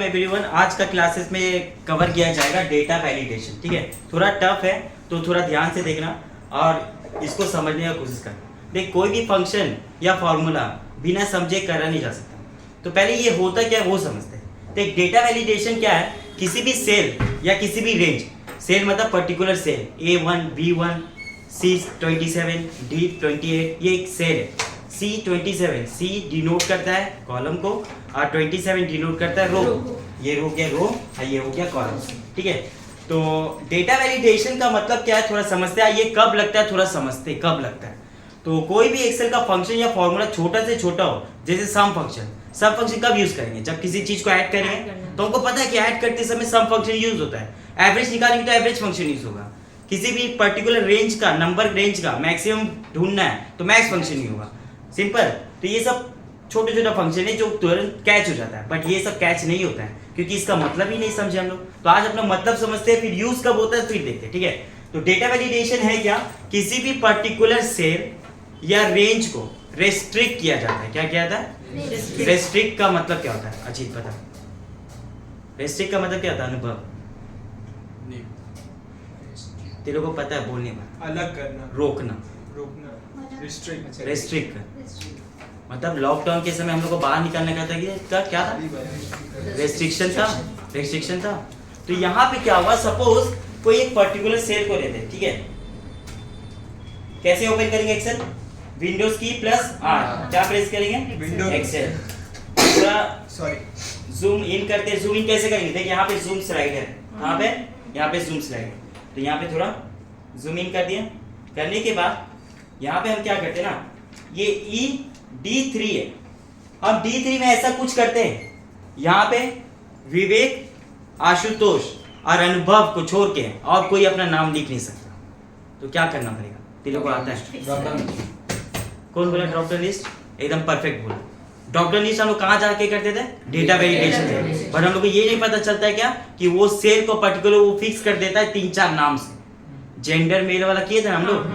Everyone, आज का classes में कवर किया जाएगा डेटा वैलिडेशन। ठीक है, थोड़ा टफ है तो थोड़ा ध्यान से देखना और इसको समझने की कोशिश करना। देख, कोई भी फंक्शन या फॉर्मूला बिना समझे करा नहीं जा सकता। तो पहले ये होता क्या है वो समझते हैं। देख, डेटा वैलिडेशन क्या है? किसी भी सेल या किसी भी रेंज, सेल मतलब particular cell, A1, B1, C27, D28, ये एक सेल है। C27, C डिनोट करता है कॉलम को और 27 डिनोट करता है रो। ये रो गया रो और ये हो गया कॉलम। ठीक है, तो डेटा वैलिडेशन का मतलब क्या है थोड़ा समझते हैं। ये कब लगता है, थोड़ा समझते हैं कब लगता है। तो कोई भी एक्सेल का फंक्शन या फॉर्मूला छोटा से छोटा हो, जैसे सम फंक्शन कब यूज करेंगे? जब किसी चीज को ऐड करेंगे तो हमको पता है कि ऐड करते समय सम फंक्शन यूज होता है। एवरेज निकालेंगे तो एवरेज फंक्शन यूज होगा। किसी भी पर्टिकुलर रेंज का, नंबर रेंज का मैक्सिमम ढूंढना है तो मैक्स फंक्शन ही होगा। सिंपल। तो ये सब छोटे छोटे फंक्शन है जो तुरंत कैच हो जाता है, बट ये सब कैच नहीं होता है क्योंकि इसका मतलब ही नहीं समझे हम लोग। तो आज अपना मतलब समझते हैं, फिर यूज कब होता है फिर देखते हैं। ठीक है, तो डेटा वैलिडेशन है क्या? किसी भी पर्टिकुलर सेल या रेंज को रेस्ट्रिक्ट किया जाता है। क्या किया जाता है? रेस्ट्रिक्ट का मतलब क्या होता है? अजीत पता? रेस्ट्रिक्ट का मतलब क्या होता है? अनुभव तेरे को पता है? बोलने में अलग करना, रोकना, रेस्ट्रिक्ट मतलब लॉकडाउन के समय हम लोग को बाहर निकलने का था कि क्या था? रेस्ट्रिक्शन था। तो यहाँ पे क्या हुआ? सपोज कोई एक पर्टिकुलर सेल को लेते हैं। ठीक है, कैसे ओपन करेंगे Excel? Windows key plus R, क्या प्रेस करेंगे? Window Excel. पूरा जूम इन करते हैं। जूम इन कैसे करेंगे? देखिए यहाँ पे जूम स्लाइड है, यहाँ पे जूम स्लाइड। तो यहाँ पे थोड़ा जूम इन कर दिया। करने के बाद यहाँ पे हम क्या करते हैं ना, ये D3 है। हम D3 में ऐसा कुछ करते हैं, यहाँ पे विवेक, आशुतोष और अनुभव को छोड़ के और कोई अपना नाम लिख नहीं सकता। तो क्या करना पड़ेगा? तेरे को आता है? कौन बोला ड्रॉप डाउन लिस्ट? एकदम परफेक्ट बोला। ड्रॉप डाउन लिस्ट हम लोग कहाँ जाके करते थे? डेटा वैलिडेशन से। पर हम लोग को ये नहीं पता चलता है क्या कि वो सेल को पर्टिकुलर वो फिक्स कर देता है 3-4 नाम से। जेंडर मेल वाला किए थे हम लोग,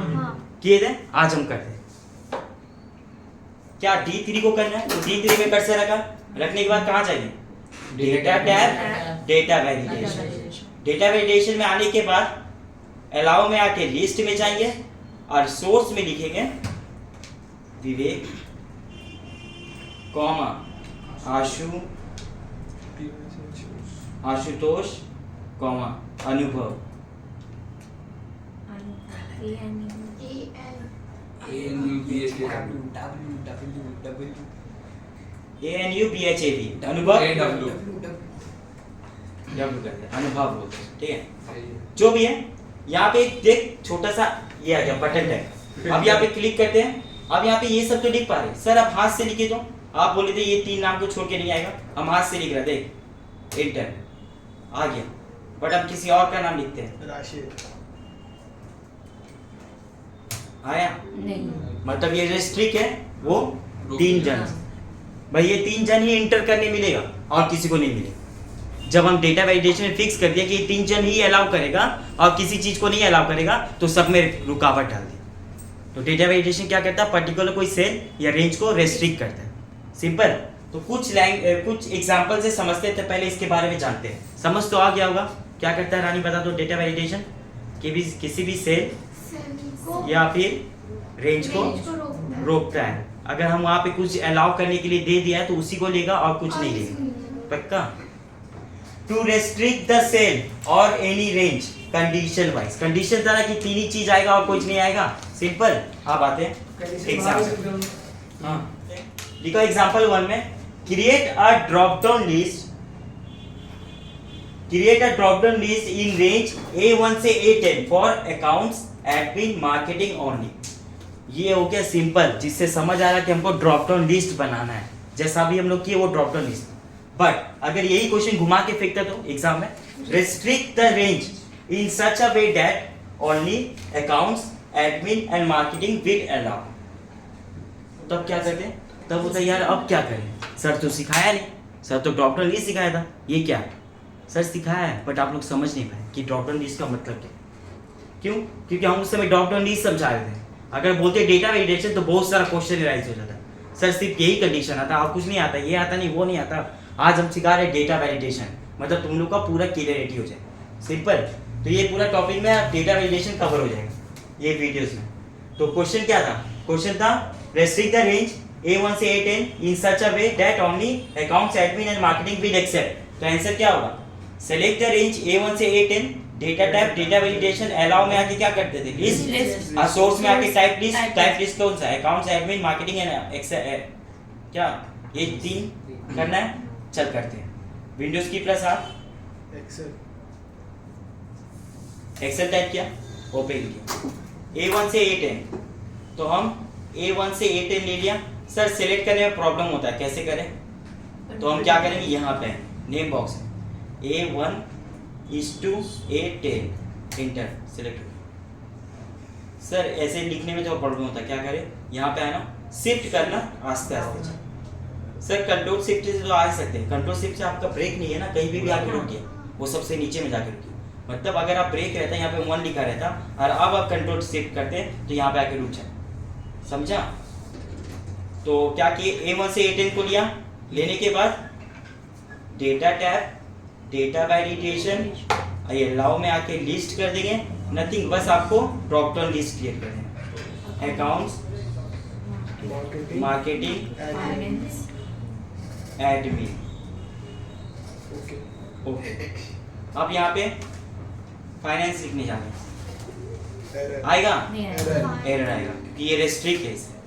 किए थे। आज हम करते हैं क्या? D3 को करना है तो D3 में कर्सर रखा। रखने के बाद कहाँ चाहिए? Data tab, data validation. Data validation में आने के बाद अलाउ में आके लिस्ट में जाएंगे और सोर्स में लिखेंगे विवेक, कॉमा आशुतोष, कॉमा अनुभव। ANUBHAV अनुभव, अनुभव बोलते हैं। ठीक है, जो भी है। यहाँ पे देख छोटा सा ये आ गया बटन है। अब यहाँ पे क्लिक करते हैं। अब यहाँ पे ये सब तो लिख पा रहे सर, आप हाथ से लिखे तो आप बोले थे ये 3 नाम को छोड़ के नहीं आएगा। हम हाथ से लिख रहे, देख एंटर आ गया। बट हम किसी और का नाम लिखते हैं, आया नहीं। मतलब ये रेस्ट्रिक्ट है वो 3 जन। भाई ये 3 जन ही एंटर करने मिलेगा और किसी को नहीं मिलेगा। जब हम डेटा वैलिडेशन में फिक्स कर दिया कि 3 जन ही अलाउ करेगा और किसी चीज को नहीं अलाउ करेगा तो सब में रुकावट डाल दिया। तो डेटा वैलिडेशन क्या करता है? पर्टिकुलर कोई सेल या रेंज को रेस्ट्रिक्ट करता है। सिंपल। तो कुछ एग्जांपल से समझते हैं, तो पहले इसके बारे में जानते हैं। समझ तो आ गया होगा क्या करता है? रानी बता दो। डेटा वैलिडेशन किसी भी सेल या फिर रेंज को रोकता है। अगर हम वहां पे कुछ अलाउ करने के लिए दे दिया है तो उसी को लेगा और कुछ नहीं लेगा। पक्का? टू रेस्ट्रिक्ट द सेल और any range condition wise. Condition तरह की 3 ही चीज आएगा और कुछ नहीं आएगा। सिंपल। अब आते हैं एग्जाम्पल। हाँ, लिखो एग्जाम्पल 1 में create a drop down list in range A1 से A10 for accounts admin marketing only. ये हो गया सिंपल, जिससे समझ आ रहा है कि हमको ड्रॉप डाउन लिस्ट बनाना है। जैसा भी हम लोग किए वो ड्रॉप डाउन लिस्ट। बट अगर यही क्वेश्चन घुमा के फेंकता तो एग्जाम में, restrict the range in such a way that only accounts admin and marketing will allow. तब क्या करते हैं? तब होता है यार अब क्या करें? सर तो सिखाया नहीं, सर तो ड्रॉप डाउन लिस्ट सिखाया था। ये क्या? सर सिखाया है बट आप लोग समझ नहीं पाए कि ड्रॉप डाउन लिस्ट का मतलब क्या। क्यों? क्योंकि हम उस समय ड्रॉप डाउन लिस्ट समझा रहे थे। अगर बोलते डेटा वैलिडेशन तो बहुत सारा क्वेश्चन राइज हो जाता। सर सिर्फ यही कंडीशन आता और कुछ नहीं आता, ये आता नहीं, वो नहीं आता, आज हम सिखा रहे डेटा वैलिडेशन, मतलब तुम लोग का पूरा क्लियरिटी हो जाए, सिंपल। तो ये पूरा टॉपिक में डेटा वैलिडेशन कवर हो जाएगा ये वीडियोस में। तो क्वेश्चन क्या था? क्वेश्चन था रेस्ट्रिक्ट द रेंज A1 से A10 in such a way that only accounts admin and marketing will accept. तो आंसर क्या होगा? सेलेक्ट द रेंज A1 से A10, data type data validation, allow में आके क्या करते थे? लिस्ट, और सोर्स में आके टाइप लिस्ट कौन सा? अकाउंट्स एडमिन मार्केटिंग एंड क्या ये 3 करना है। चल करते हैं। विंडोज की प्लस आप एक्सेल टाइप किया, ओपन किया, A1 से A10, तो हम A1 से A10 ले लिया। सर सेलेक्ट करने में प्रॉब्लम होता है, कैसे करें? तो हम क्या करेंगे, यहाँ पे name box A1 to A10 inter select. Sir ऐसे लिखने में जो प्रॉब्लम होता है, क्या करें? यहाँ पे आना, शिफ्ट करना, आस्ते आस्ते। सर कंट्रोल शिफ्ट से तो आ सकते हैं, कंट्रोल शिफ्ट से आपका ब्रेक नहीं है ना, कहीं भी आके रुक गया, वो सबसे नीचे में जाके रुकिए। मतलब अगर आप ब्रेक रहता है यहाँ पे 1 लिखा रहता और अब आप कंट्रोल शिफ्ट करते हैं तो यहाँ पे आके रुक जाए, समझा? तो क्या किए, A1 से A10 को लिया, लेने के बाद डेटा टैब डेटा वैलिडेशन, ये अलाउ में आके लिस्ट कर देंगे, नथिंग, बस आपको ड्रॉप डाउन लिस्ट क्रिएट कर देना, अकाउंट्स मार्केटिंग एडमिन, ओके। अब यहाँ पे फाइनेंस लिखने जाना आएगा, एरर आएगा क्योंकि ये रेस्ट्रिक्ट है, इससे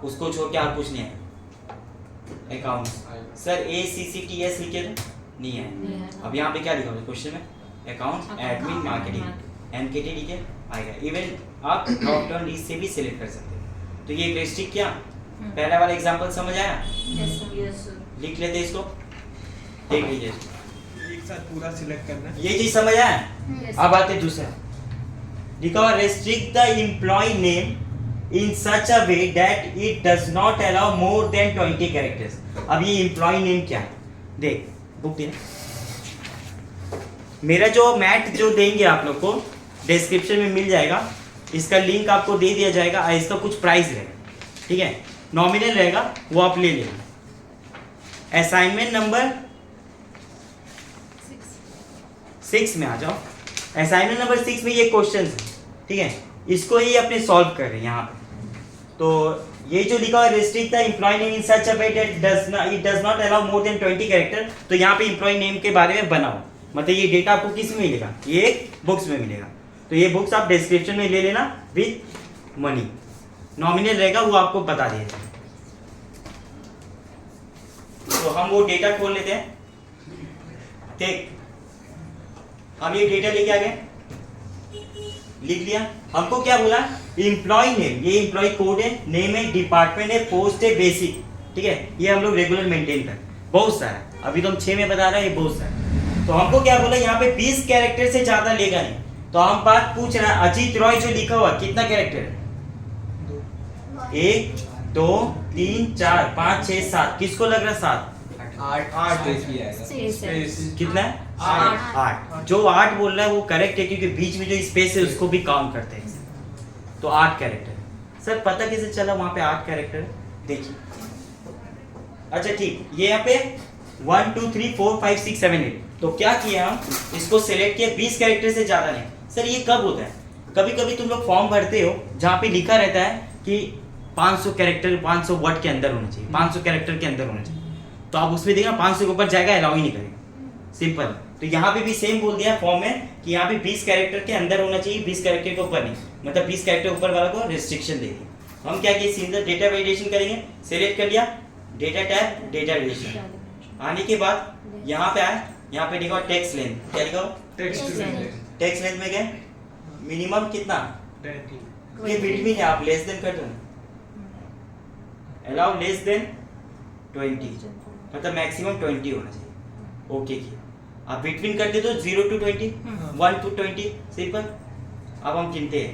उसको छोड़ के और कुछ नहीं है। अकाउंट्स सर ACCTS लिखे थे, नहीं है। अब यहाँ पे क्या लिखा हुआ क्वेश्चन में? अकाउंट्स एडमिन मार्केटिंग MKT लिखे, आएगा। इवन आप ड्रॉप डाउन लिस्ट से भी सिलेक्ट कर सकते हैं। तो ये रेस्ट्रिक्ट किया, पहला वाला एग्जांपल समझ आया? लिख लेते इसको, देख लीजिए, एक साथ पूरा सिलेक्ट करना, ये चीज समझ आया? अब आते दूसरा, लिखा हुआ restrict the employ name in such a way that it does not allow more than 20 characters। अब ये एम्प्लॉय नेम क्या है? देख बुक दे, मेरा जो मैट जो देंगे आप लोग को डिस्क्रिप्शन में मिल जाएगा, इसका लिंक आपको दे दिया जाएगा, इसका कुछ प्राइस रहेगा, ठीक है, नॉमिनल रहेगा, वो आप ले लेना। असाइनमेंट नंबर 6 में आ जाओ। असाइनमेंट नंबर 6 में ये क्वेश्चन, ठीक है, इसको ही अपने सॉल्व कर रहे हैं यहाँ पे। तो ये जो लिखा हुआ restrict the employ name in such a way that it does not allow more than 20 character, तो यहाँ पे एम्प्लॉय नेम के बारे में बनाओ, मतलब ये डेटा आपको किस में मिलेगा? ये एक बुक्स में मिलेगा। तो ये बुक्स आप डिस्क्रिप्शन में ले लेना विद मनी, नॉमिनल रहेगा, वो आपको बता देगा। तो हम वो डेटा खोल लेते हैं, देख हम ये डेटा लेके आ गए, लिख लिया। हमको क्या बोला? एम्प्लॉय नेम, ये एम्प्लॉय कोड है, नेम है, डिपार्टमेंट है, पोस्ट है, बेसिक, ठीक है, ये हम लोग रेगुलर मेंटेन कर, बहुत सारा, अभी तो हम 6 में बता रहे हैं, ये बहुत सारा। तो हमको क्या बोला, यहाँ पे 20 कैरेक्टर से ज्यादा लेगा नहीं। तो हम बात पूछ रहे हैं, अजीत रॉय जो लिखा हुआ कितना कैरेक्टर है? 1 2 3 4 5 6 7, किसको लग रहा है 7? 8 कितना है? 8। जो 8 बोल रहा है वो करेक्ट है, क्योंकि बीच में जो स्पेस है उसको भी काउंट करते हैं। तो 8 कैरेक्टर। सर पता कैसे चला वहां पे 8 कैरेक्टर? देखिए, अच्छा ठीक, ये यहाँ पे 1 2 3 4 5 6 7 8, तो क्या किया हम, इसको सिलेक्ट किया, 20 कैरेक्टर से ज्यादा नहीं। सर ये कब होता है? कभी कभी तुम लोग फॉर्म भरते हो जहाँ पे लिखा रहता है कि 500 कैरेक्टर 500 वर्ड के अंदर होना चाहिए, 500 कैरेक्टर के अंदर होना चाहिए, तो आप उसमें देखना 500 के ऊपर जाएगा, अलाउ ही नहीं करेगा, सिंपल। तो यहाँ पे भी सेम बोल दिया फॉर्म में कि यहाँ पे 20 कैरेक्टर के अंदर होना चाहिए, 20 कैरेक्टर के ऊपर नहीं, मतलब 20 कैरेक्टर ऊपर वाला को रिस्ट्रिक्शन देंगे। हम क्या किए, सीधे डेटा वैलिडेशन करेंगे, सिलेक्ट कर लिया, डेटा टैब डेटा वैलिडेशन, आने के बाद यहाँ पे आए, यहाँ पे लिखा टेक्स्ट लेंथ, क्या लिखा हो? टेक्स्ट लेंथ में गए, मिनिमम कितना? 20। ये बिटवीन है, आप लेस देन कर दो, अलाउ लेस देन 20, मतलब मैक्सिमम 20 होना चाहिए, ओके किया। आप बिटवीन करते तो 0 to 20, 1 to 20, सिंपल। अब हम गिनते हैं,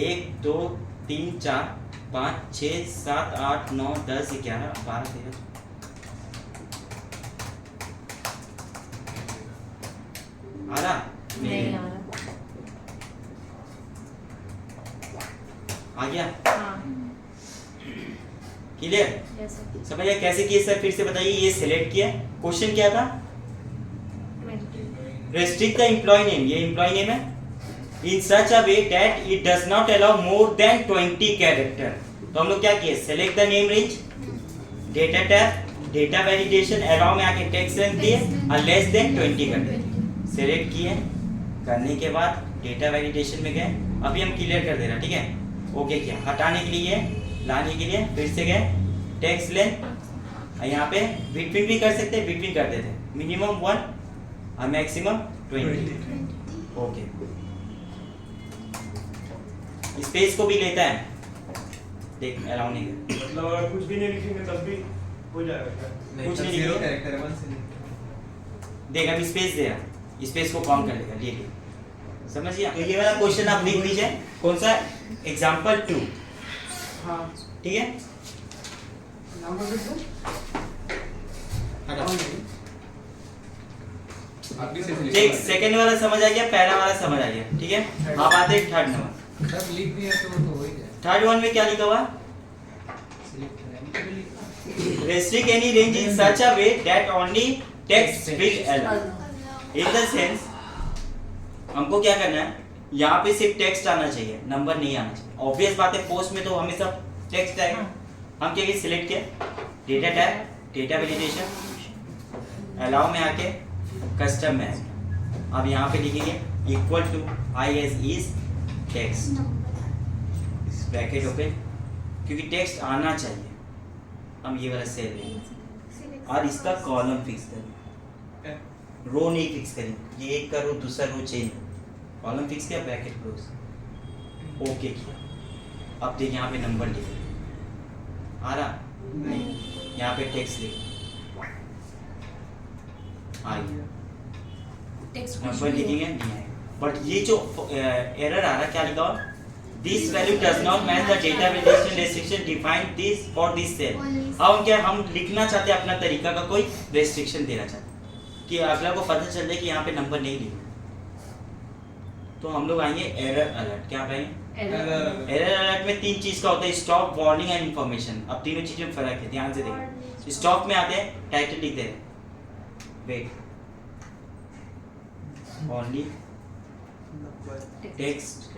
1 2 3 4 5 6 7 8 9 10 11 12 13, आ रहा? नहीं आ रहा। आ गया? हाँ। क्लियर? समझ आया कैसे किए सर? फिर से बताइए। ये सिलेक्ट किया, क्वेश्चन क्या था? रेस्ट्रिक्ट द एम्प्लॉय नेम, ये एम्प्लॉय नेम है, in such a way that it does not allow more than 20 character. तो हम लोग क्या किए, select the name range, data tab, data validation, allow में आके टेक्स्ट लेंथ दिए और लेस देन 20 कर दिए। सेलेक्ट किए, करने के बाद डेटा वैलिडेशन में गए, अभी हम क्लियर कर दे रहे हैं, ठीक है, ओके किया, हटाने के लिए, लाने के लिए फिर से गए, टेक्स्ट लेंथ, यहाँ पे बिटवीन भी कर सकते हैं, बिटवीन कर देते हैं, मिनिमम 1 और मैक्सिमम 20। ओके, स्पेस को भी लेता है, देख अलाउ नहीं कर, मतलब अगर कुछ भी नहीं लिखेंगे तब भी हो जाएगा क्या? कुछ नहीं जीरो लिखेंगे। कैरेक्टर है, 1 से नहीं। देख अभी स्पेस दे रहा, स्पेस को काउंट कर लेगा, ले समझिए। तो ये वाला क्वेश्चन आप लिख लीजिए, कौन सा, एग्जांपल 2, हाँ ठीक है, नंबर कितना? आप भी से ठीक, सेकंड वाला समझ आ गया, पहला वाला समझ आ गया, ठीक है। आप आते हैं थर्ड नंबर। सब लिख दिया तो वो तो हो ही जाए। थर्ड वन में क्या लिखा हुआ, restrict any range in such a way that only text will allow। In the sense, हमको क्या करना है, यहाँ पे सिर्फ टेक्स्ट आना चाहिए, नंबर नहीं आना चाहिए। ऑब्वियस बात है, पोस्ट में तो हमेशा टेक्स्ट आएगा। हम क्या किए, सिलेक्ट किया, data tab, data validation, allow में आके कस्टम में आके अब यहाँ पे लिखेंगे equal to I S is text, bracket open, क्योंकि टेक्स्ट आना चाहिए। हम ये वाला सेल लेंगे और इसका कॉलम फिक्स करेंगे, रो नहीं फिक्स करेंगे, ये एक का रो दूसरा रो चेंज, कॉलम फिक्स किया, ब्रैकेट क्लोज, ओके किया। अब देखिए यहाँ पे नंबर लिखे, आ रहा नहीं, यहाँ पे टेक्स्ट लिखे, आ गया, नंबर लिखेंगे नहीं आएगा। बट ये जो एरर आ रहा, क्या लिखा हुआ, this value does not match the data validation restriction defined this for this cell. अब हम लिखना चाहते हैं अपना तरीका का, कोई रेस्ट्रिक्शन देना चाहते हैं कि अगला को पता चल जाए कि यहाँ पे नंबर नहीं लिखा, तो हम लोग आएंगे एरर अलर्ट। क्या पाएंगे, एरर अलर्ट में 3 चीज का होता है, स्टॉप, वार्निंग एंड इन्फॉर्मेशन। अब तीनों चीजें में फर्क है, ध्यान से देखिए। स्टॉप में आते हैं, टाइटल लिख दे रहे, wait only text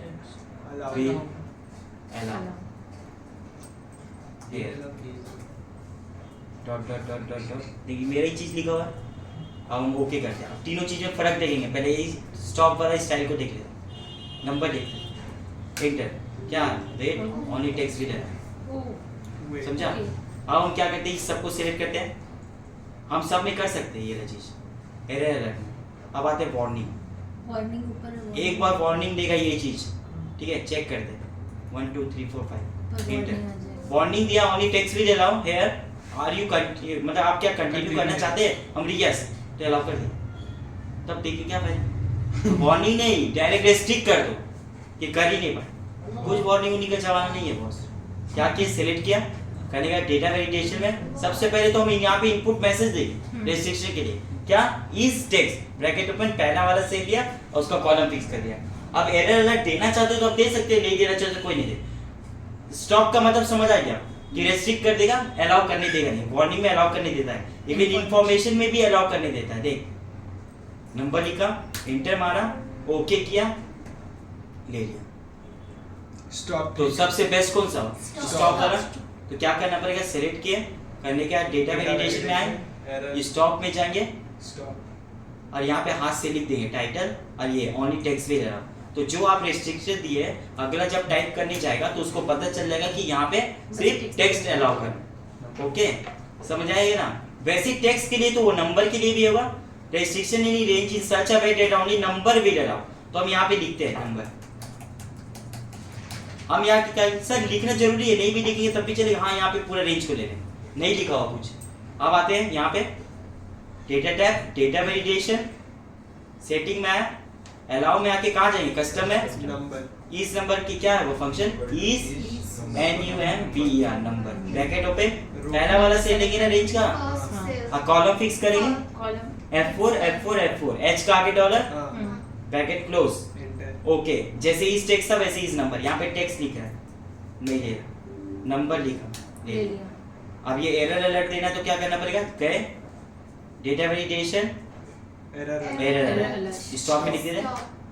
will allow here dot dot dot dot dot. देखिए मेरा ही चीज लिखा हुआ है, अब हम ओके करते हैं। अब तीनों चीजें फर्क देखेंगे, पहले यही स्टॉप वाला स्टाइल को देख लेते, नंबर देखते, एंटर, क्या wait only text will allow, समझा। अब हम क्या करते हैं, इस सबको सिलेक्ट करते हैं, हम सब में कर सकते हैं ये वाला चीज, एरर अलर्ट। अब आते हैं वार्निंग, एक बार वार्निंग देगा ये चीज, ठीक है, चेक कर दे, 1 2 3 4 5 एंटर, वार्निंग दिया, only text will allow here, are you मतलब आप क्या कंटिन्यू करना चाहते हैं, हम यस तो अलाउ कर दे। तब देखिए क्या भाई, वार्निंग नहीं, डायरेक्ट रेस्ट्रिक्ट कर दो, ये कर ही नहीं पाए, कुछ वार्निंग उन्हीं का जवाब नहीं है बॉस। क्या किया, सिलेक्ट किया, करने का डेटा वैलिडेशन में सबसे पहले तो हम यहाँ पे इनपुट मैसेज देंगे रेस्ट्रिक्शन के लिए, क्या इज टेक्स्ट, ब्रैकेट ओपन, पहला वाला सेल लिया और उसका कॉलम फिक्स कर दिया। अब एरर अलर्ट देना चाहते हो तो आप दे सकते हैं, नहीं देना चाहते तो कोई नहीं दे। स्टॉप का मतलब समझ आ गया कि रेस्ट्रिक्ट कर देगा, अलाउ करने देगा नहीं, वार्निंग में अलाउ करने देता है, इवन इंफॉर्मेशन में भी अलाउ करने देता है। देख नंबर लिखा, इंटर मारा, ओके किया, ले लिया, स्टॉप। तो सबसे बेस्ट कौन सा, स्टॉप वाला। तो क्या करना पड़ेगा, सिलेक्ट किए, करने के बाद डेटा वैलिडेशन में आए, स्टॉप में जाएंगे स्टॉप और यहाँ पे हाथ से लिख देंगे टाइटल और ये ओनली टेक्स्ट भी रहा। तो जो आप रेस्ट्रिक्शन दिए, अगला जब टाइप करने जाएगा तो उसको पता चल जाएगा कि यहाँ पे सिर्फ टेक्स्ट अलाउ करना। ओके, समझ आएगा ना। वैसे टेक्स्ट के लिए तो वो नंबर के लिए भी होगा, restriction in range in such a way that only number will allow. तो हम यहाँ पे लिखते हैं नंबर, हम यहाँ क्या सर लिखना जरूरी है, नहीं भी लिखेंगे तब भी चलेगा। हाँ, यहाँ पे पूरा रेंज को ले लें, नहीं लिखा हुआ कुछ। अब आते हैं यहाँ पे data tab, data validation, setting में आया, अलाउ में आके कहाँ जाएंगे, कस्टम में नंबर, इस नंबर की क्या है वो फंक्शन, इस NUMBER नंबर, ब्रैकेट ओपन, पहला वाला सेल लेंगे ना रेंज का, और कॉलम फिक्स करेंगे, F4 F4 F4, H का आगे dollar, bracket close, enter. Okay. जैसे इस टेक्स्ट था वैसे इस नंबर, यहाँ पे टेक्स्ट लिखा है, नहीं ले रहा, नंबर लिखा, ले लिया। अब ये एरर अलर्ट देना तो क्या करना पड़ेगा, गए data validation error error alert. Stop में लिख दे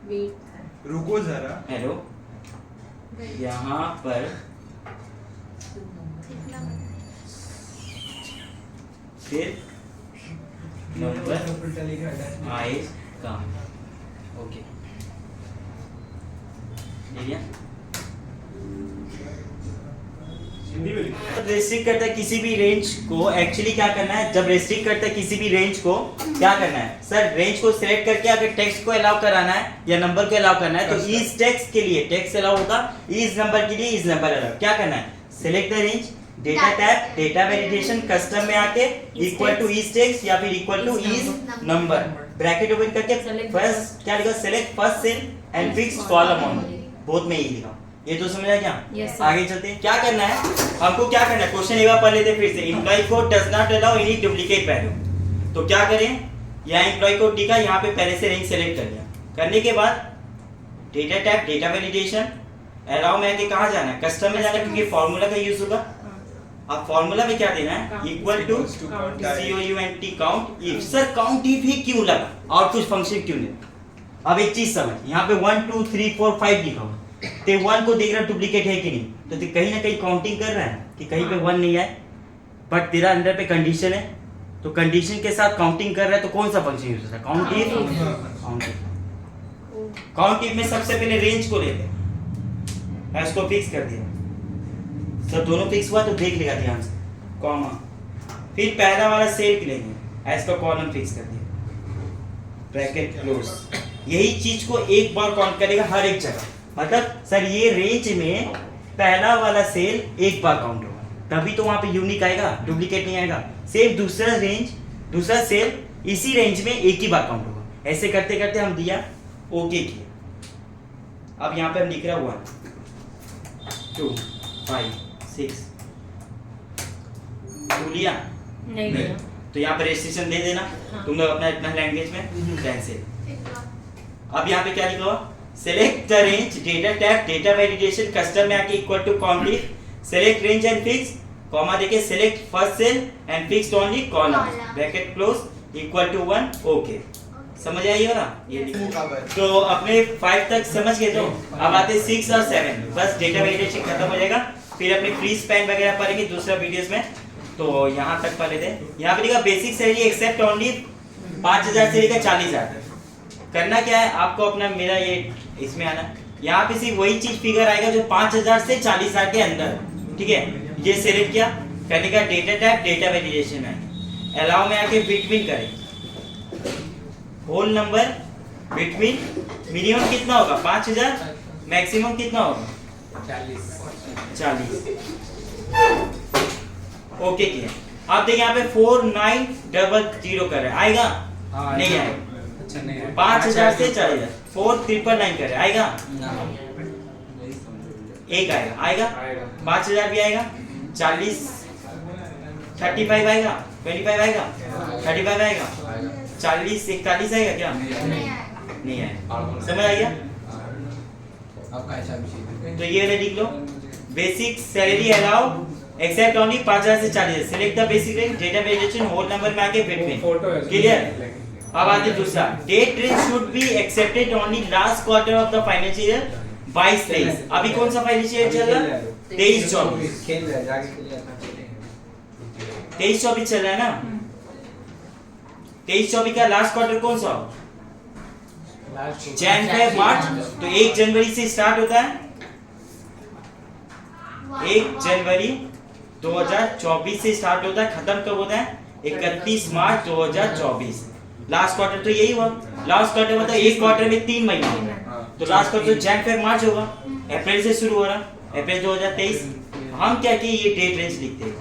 वेट रुको जरा हेलो यहाँ पर फिर नंबर आएगा ओके ले लिया रेस्ट्रिक्ट करता है किसी भी रेंज को एक्चुअली क्या करना है जब रेस्ट्रिक्ट करता है किसी भी रेंज को क्या करना है सर रेंज को सिलेक्ट करके अगर टेक्स्ट को अलाउ कराना है या नंबर को अलाउ करना है तो इस टेक्स्ट के लिए टेक्स्ट अलाउ होगा इस नंबर के लिए इस नंबर अलाउ क्या करना है select the range data tab data validation custom में आके इक्वल टू इस टेक्स्ट या फिर इक्वल टू इस नंबर ब्रैकेट ओपन करके फर्स्ट क्या लिखा select first cell and fix column on both में ही लिखा ये तो समझ आ गया Yes, sir. आगे चलते हैं क्या करना है हमको क्या करना है क्वेश्चन एक बार पढ़ लेते हैं फिर से employee code does not allow any duplicate value तो क्या करें यहाँ एम्प्लॉय कोड लिखा यहाँ पे पहले से रेंज सेलेक्ट कर लिया करने के बाद data type data validation allow में आके कहाँ जाना है कस्टम में जाना है क्योंकि फॉर्मूला का यूज होगा अब फॉर्मूला में क्या देना है Count. Equal to COUNT count if sir count if ही क्यों लगा और कुछ फंक्शन क्यों नहीं अब एक चीज समझ यहाँ पे 1 2 3 4 5 लिखा हुआ ते 1 को देख रहा डुप्लीकेट है कि नहीं तो कहीं ना कहीं काउंटिंग कर रहा है कि कहीं पे 1 नहीं है बट तेरा अंदर पे कंडीशन है तो कंडीशन के साथ काउंटिंग कर रहा है तो कौन सा फंक्शन यूज होता है काउंट इफ में सबसे पहले रेंज को लेते हैं इसको फिक्स कर दिया सब दोनों फिक्स हुआ तो देख लेगा ध्यान से कॉमा फिर पहला वाला सेल लेंगे इसका कॉलम फिक्स कर दिया ब्रैकेट क्लोज यही चीज को एक बार काउंट करेगा हर एक जगह मतलब सर ये रेंज में पहला वाला सेल एक बार काउंट होगा तभी तो वहां पे यूनिक आएगा डुप्लीकेट नहीं आएगा सेम दूसरा सेल इसी रेंज में एक ही बार काउंट होगा ऐसे करते करते हम दिया ओके किया अब यहाँ पे हम लिख रहा 1 2 5 6 2 लिया नहीं लिया तो यहाँ पे रेजिस्ट्रेशन दे देना हाँ। तुम लोग अपना इतना लैंग्वेज में कैंसिल अब यहाँ पे क्या लिखा हुआ select the range data tab data validation custom में आके equal to countif select range and fix comma देके select first cell and fix only column bracket close equal to 1 okay समझ आई हो ना ये लिखो तो अपने 5 तक समझ गए तो अब आते 6 और 7 बस डेटा वैलिडेशन खत्म हो जाएगा फिर अपने फ्री स्पैन वगैरह पढ़ेंगे दूसरा वीडियोस में तो यहाँ तक पढ़ लेते हैं यहाँ पे लिखा बेसिक सैलरी एक्सेप्ट ओनली 5000 से लेकर 40000 तक करना क्या है आपको अपना मेरा ये इसमें आना यहाँ पे सिर्फ वही चीज फिगर आएगा जो 5000 से 40000 के अंदर ठीक है ये सिलेक्ट किया करने का डेटा टाइप डेटा वैलिडेशन है अलाउ में आके बिटवीन करें होल नंबर बिटवीन मिनिमम कितना होगा 5000 मैक्सिमम कितना होगा 40 ओके किया आप देखिए यहाँ पे 4900 कर रहे हैं आएगा नहीं आएगा अच्छा नहीं है 5000 से 4000 4999 कर रहे हैं आएगा एक आएगा 5000 भी आएगा 40 35 आएगा 25 आएगा 35 आएगा 40 41 आएगा क्या नहीं आएगा समझ आ गया आपका ऐसा भी तो ये वाला लिख लो basic salary allow accept only 5000 से 40000 select the basic range data validation whole number में आके बिटवीन क्लियर अब आते दूसरा date range should be accepted only last quarter of the financial year 22-23 अभी कौन सा फाइनेंशियल ईयर चल रहा है 23-24 खेल रहा है जाके खेलिए अपना चलेंगे 23-24 चल रहा है ना 23-24 का लास्ट क्वार्टर कौन सा जैन फेब मार्च तो 1 जनवरी से स्टार्ट होता है 1 जनवरी 2024 से स्टार्ट होता है खत्म कब होता है 31 मार्च 2024 लास्ट क्वार्टर तो यही हुआ लास्ट क्वार्टर मतलब एक क्वार्टर में 3 महीने होते हैं तो लास्ट क्वार्टर तो जैन फेब मार्च होगा अप्रैल से शुरू हो रहा अप्रैल 2023 हम क्या किए ये डेट रेंज लिखते हैं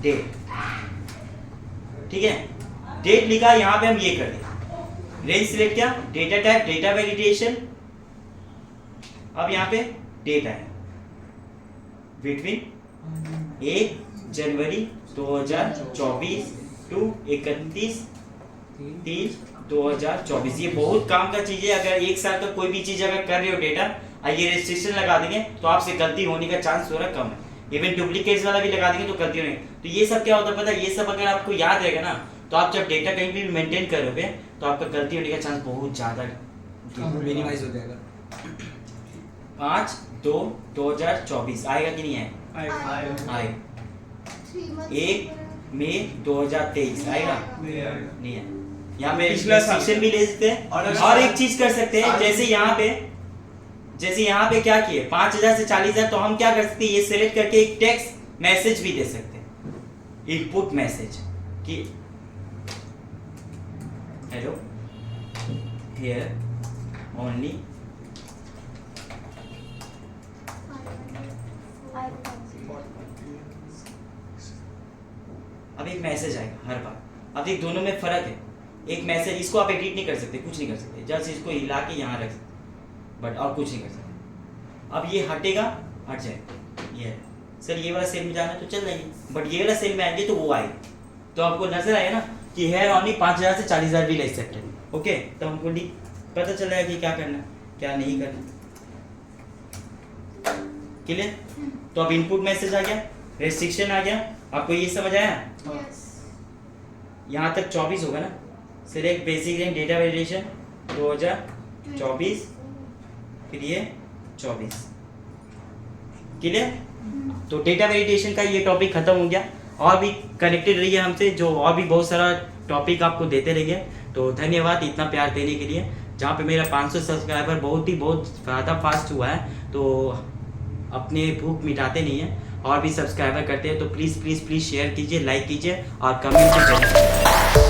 डेट ठीक है डेट लिखा यहाँ पे हम ये कर दें रेंज सिलेक्ट किया डेटा टाइप डेटा वैलिडेशन अब यहाँ पे डेट आया बिटवीन 1 जनवरी 2024 टू 31/3/2024 ये बहुत काम का चीज है अगर एक साल का कोई भी चीज अगर कर रहे हो डेटा ये रेस्ट्रिक्शन लगा देंगे तो आपसे गलती होने का चांस थोड़ा कम है इवन डुप्लीकेट्स वाला भी लगा देंगे तो गलती होने तो ये सब क्या होता है पता है ये सब अगर आपको याद रहेगा ना तो तो आप जब डेटा कहीं भी मेंटेन करोगे तो आपका गलती होने का चांस बहुत ज़्यादा मिनिमाइज हो जाएगा 5/2/2024 आएगा कि नहीं आएगा? आएगा 1 मई 2023 आएगा? नहीं है। यहाँ पे पिछला साल restriction भी ले सकते हैं और और एक चीज कर सकते हैं, जैसे यहाँ पे क्या किए 5,000 से 40,000, तो हम क्या कर सकते हैं, ये सेलेक्ट करके एक टेक्स्ट मैसेज भी दे सकते हैं, इनपुट मैसेज कि हेलो हियर ओनली अब एक मैसेज आएगा हर बार। अब एक दोनों में फर्क है, एक मैसेज इसको आप एडिट नहीं कर सकते, कुछ नहीं कर सकते, जस्ट इसको हिला के यहाँ रख सकते, बट और कुछ नहीं कर सकते। अब ये हटेगा, हट जाएगा। ये है सर, ये वाला सेल में जाना है तो चल जाएंगे, बट ये वाला सेल में आएंगे तो वो आएगा। तो आपको नजर आया ना कि हेयर ऑनली 5,000 से 40,000 भी ले सकते हैं। ओके, तो हमको पता चल जाएगा कि क्या करना क्या नहीं करना। क्लियर? तो अब इनपुट मैसेज आ गया, रेस्ट्रिक्शन आ गया, आपको ये समझ आया? यहाँ तक 24 होगा ना। Select basic rank data validation 2024, फिर ये 24। क्लियर? तो डेटा वैलिडेशन का ये टॉपिक खत्म हो गया। और भी कनेक्टेड रहिए हमसे, जो और भी बहुत सारा टॉपिक आपको देते रहिए। तो धन्यवाद इतना प्यार देने के लिए। जहाँ पे मेरा 500 सब्सक्राइबर बहुत ज़्यादा फास्ट हुआ है, तो अपने भूख मिटाते नहीं हैं और भी सब्सक्राइबर करते हैं। तो प्लीज़ प्लीज़ प्लीज़ शेयर कीजिए, लाइक कीजिए और कमेंट भी करिए।